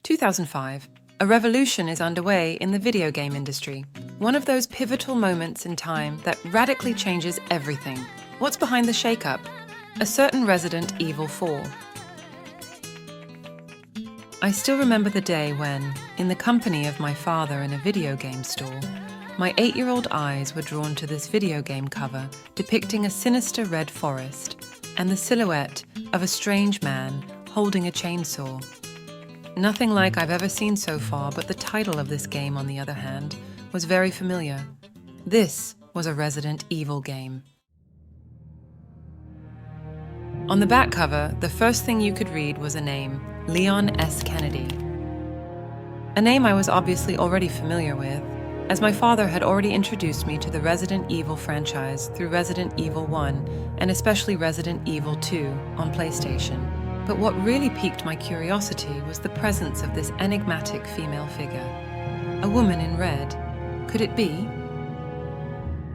2005. A revolution is underway in the video game industry. One of those pivotal moments in time that radically changes everything. What's behind the shakeup? A certain Resident Evil 4. I still remember the day when, in the company of my father in a video game store, my 8-year-old eyes were drawn to this video game cover depicting a sinister red forest and the silhouette of a strange man holding a chainsaw. Nothing like I've ever seen so far, but the title of this game, on the other hand, was very familiar. This was a Resident Evil game. On the back cover, the first thing you could read was a name, Leon S. Kennedy. A name I was obviously already familiar with, as my father had already introduced me to the Resident Evil franchise through Resident Evil 1 and especially Resident Evil 2 on PlayStation. But what really piqued my curiosity was the presence of this enigmatic female figure. A woman in red. Could it be?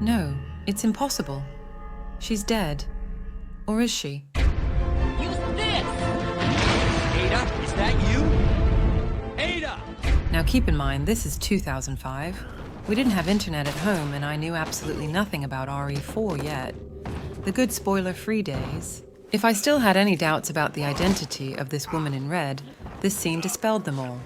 No, it's impossible. She's dead. Or is she? Use this! Ada, is that you? Ada! Now keep in mind, this is 2005. We didn't have internet at home and I knew absolutely nothing about RE4 yet. The good spoiler-free days. If I still had any doubts about the identity of this woman in red, this scene dispelled them all.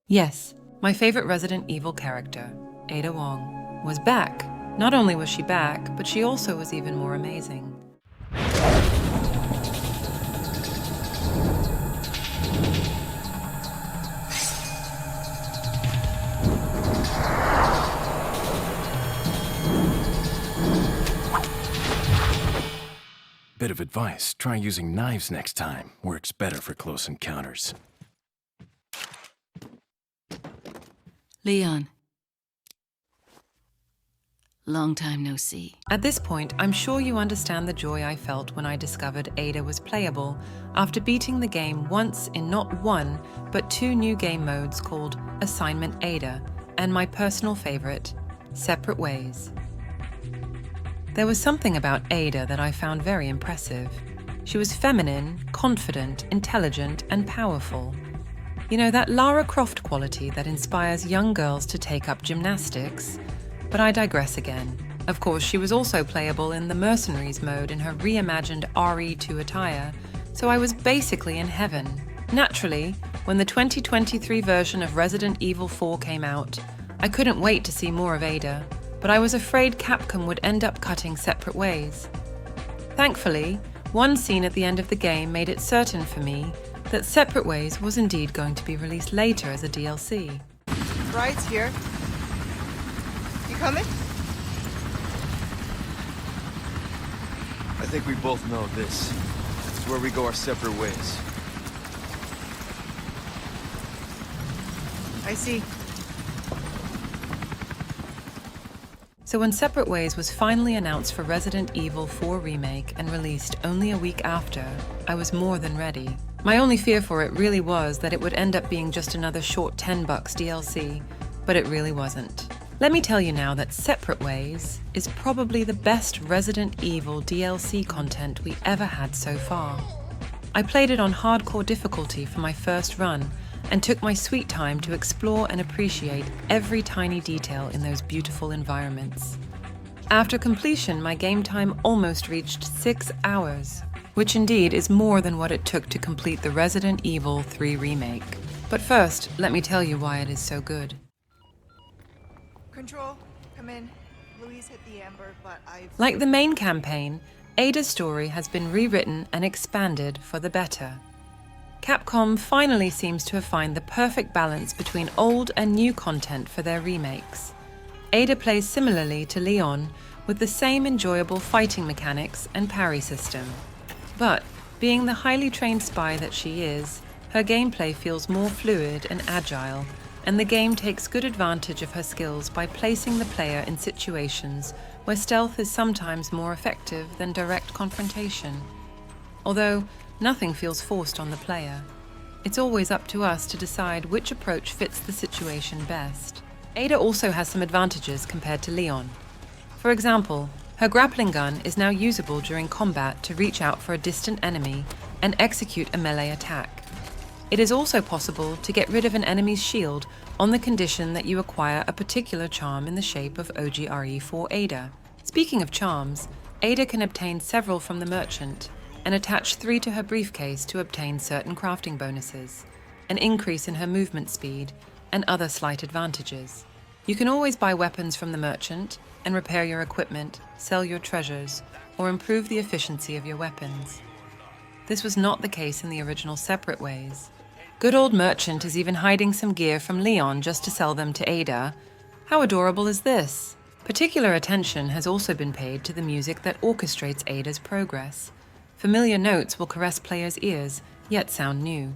Yes, my favorite Resident Evil character, Ada Wong, was back. Not only was she back, but she also was even more amazing. Bit of advice, try using knives next time. Works better for close encounters. Leon. Long time no see. At this point, I'm sure you understand the joy I felt when I discovered Ada was playable after beating the game once in not one, but 2 new game modes called Assignment Ada and my personal favorite, Separate Ways. There was something about Ada that I found very impressive. She was feminine, confident, intelligent, and powerful. You know, that Lara Croft quality that inspires young girls to take up gymnastics. But I digress again. Of course, she was also playable in the Mercenaries mode in her reimagined RE2 attire, so I was basically in heaven. Naturally, when the 2023 version of Resident Evil 4 came out, I couldn't wait to see more of Ada, but I was afraid Capcom would end up cutting Separate Ways. Thankfully, one scene at the end of the game made it certain for me that Separate Ways was indeed going to be released later as a DLC. Bride's here. You coming? I think we both know this. It's where we go our separate ways. I see. So when Separate Ways was finally announced for Resident Evil 4 Remake and released only a week after, I was more than ready. My only fear for it really was that it would end up being just another short $10 DLC, but it really wasn't. Let me tell you now that Separate Ways is probably the best Resident Evil DLC content we ever had so far. I played it on hardcore difficulty for my first run and took my sweet time to explore and appreciate every tiny detail in those beautiful environments. After completion, my game time almost reached 6 hours, which indeed is more than what it took to complete the Resident Evil 3 remake. But first, let me tell you why it is so good. Control, come in. Louise hit the amber, but I've... Like the main campaign, Ada's story has been rewritten and expanded for the better. Capcom finally seems to have found the perfect balance between old and new content for their remakes. Ada plays similarly to Leon, with the same enjoyable fighting mechanics and parry system. But, being the highly trained spy that she is, her gameplay feels more fluid and agile, and the game takes good advantage of her skills by placing the player in situations where stealth is sometimes more effective than direct confrontation. Although nothing feels forced on the player, it's always up to us to decide which approach fits the situation best. Ada also has some advantages compared to Leon. For example, her grappling gun is now usable during combat to reach out for a distant enemy and execute a melee attack. It is also possible to get rid of an enemy's shield on the condition that you acquire a particular charm in the shape of OGRE for Ada. Speaking of charms, Ada can obtain several from the merchant and attach 3 to her briefcase to obtain certain crafting bonuses, an increase in her movement speed, and other slight advantages. You can always buy weapons from the merchant and repair your equipment, sell your treasures, or improve the efficiency of your weapons. This was not the case in the original Separate Ways. Good old merchant is even hiding some gear from Leon just to sell them to Ada. How adorable is this? Particular attention has also been paid to the music that orchestrates Ada's progress. Familiar notes will caress players' ears, yet sound new,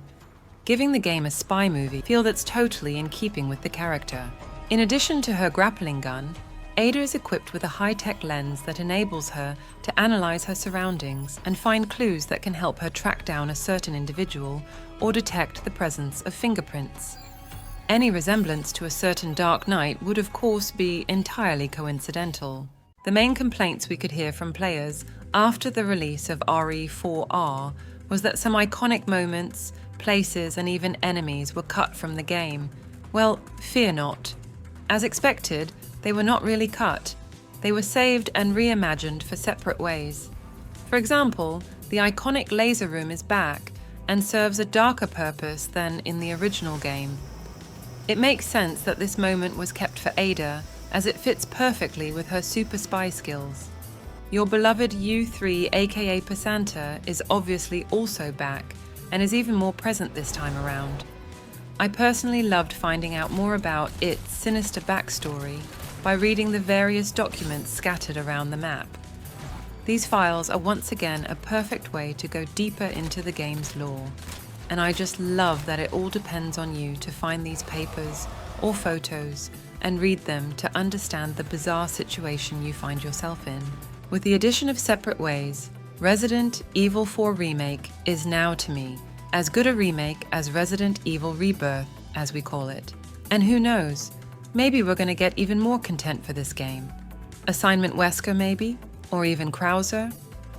giving the game a spy movie feel that's totally in keeping with the character. In addition to her grappling gun, Ada is equipped with a high-tech lens that enables her to analyze her surroundings and find clues that can help her track down a certain individual or detect the presence of fingerprints. Any resemblance to a certain Dark Knight would of course be entirely coincidental. The main complaints we could hear from players after the release of RE4R was that some iconic moments, places, and even enemies were cut from the game. Well, fear not. As expected, they were not really cut. They were saved and reimagined for Separate Ways. For example, the iconic laser room is back and serves a darker purpose than in the original game. It makes sense that this moment was kept for Ada, as it fits perfectly with her super spy skills. Your beloved U3 aka Passanta is obviously also back and is even more present this time around. I personally loved finding out more about its sinister backstory by reading the various documents scattered around the map. These files are once again a perfect way to go deeper into the game's lore, and I just love that it all depends on you to find these papers or photos and read them to understand the bizarre situation you find yourself in. With the addition of Separate Ways, Resident Evil 4 Remake is now to me as good a remake as Resident Evil Rebirth, as we call it. And who knows, maybe we're going to get even more content for this game. Assignment Wesker maybe? Or even Krauser?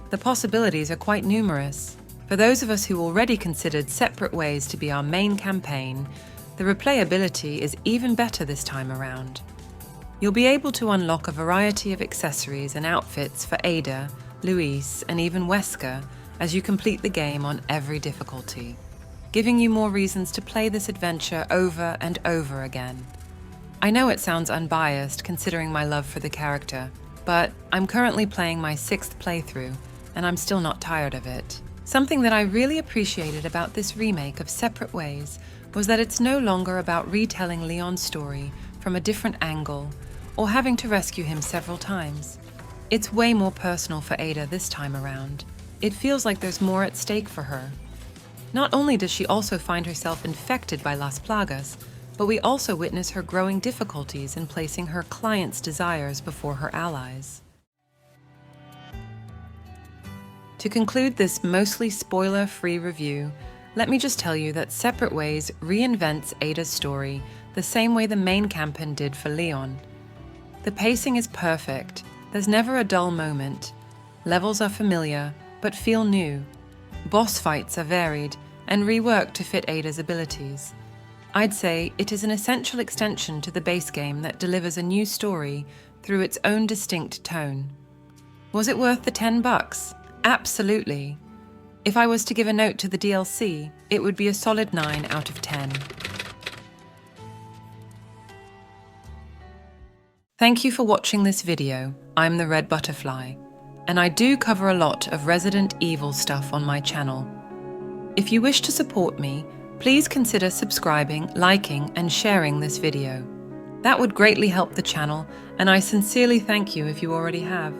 The possibilities are quite numerous. For those of us who already considered Separate Ways to be our main campaign, the replayability is even better this time around. You'll be able to unlock a variety of accessories and outfits for Ada, Luis, and even Wesker as you complete the game on every difficulty, giving you more reasons to play this adventure over and over again. I know it sounds unbiased considering my love for the character, but I'm currently playing my 6th playthrough, and I'm still not tired of it. Something that I really appreciated about this remake of Separate Ways was that it's no longer about retelling Leon's story from a different angle or having to rescue him several times. It's way more personal for Ada this time around. It feels like there's more at stake for her. Not only does she also find herself infected by Las Plagas, but we also witness her growing difficulties in placing her clients' desires before her allies. To conclude this mostly spoiler-free review, let me just tell you that Separate Ways reinvents Ada's story the same way the main campaign did for Leon. The pacing is perfect, there's never a dull moment. Levels are familiar, but feel new. Boss fights are varied and reworked to fit Ada's abilities. I'd say it is an essential extension to the base game that delivers a new story through its own distinct tone. Was it worth the $10? Absolutely. If I was to give a note to the DLC, it would be a solid 9 out of 10. Thank you for watching this video. I'm TheRedButterfly, and I do cover a lot of Resident Evil stuff on my channel. If you wish to support me, please consider subscribing, liking, and sharing this video. That would greatly help the channel, and I sincerely thank you if you already have.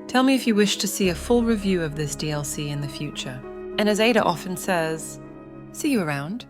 Tell me if you wish to see a full review of this DLC in the future. And as Ada often says, see you around.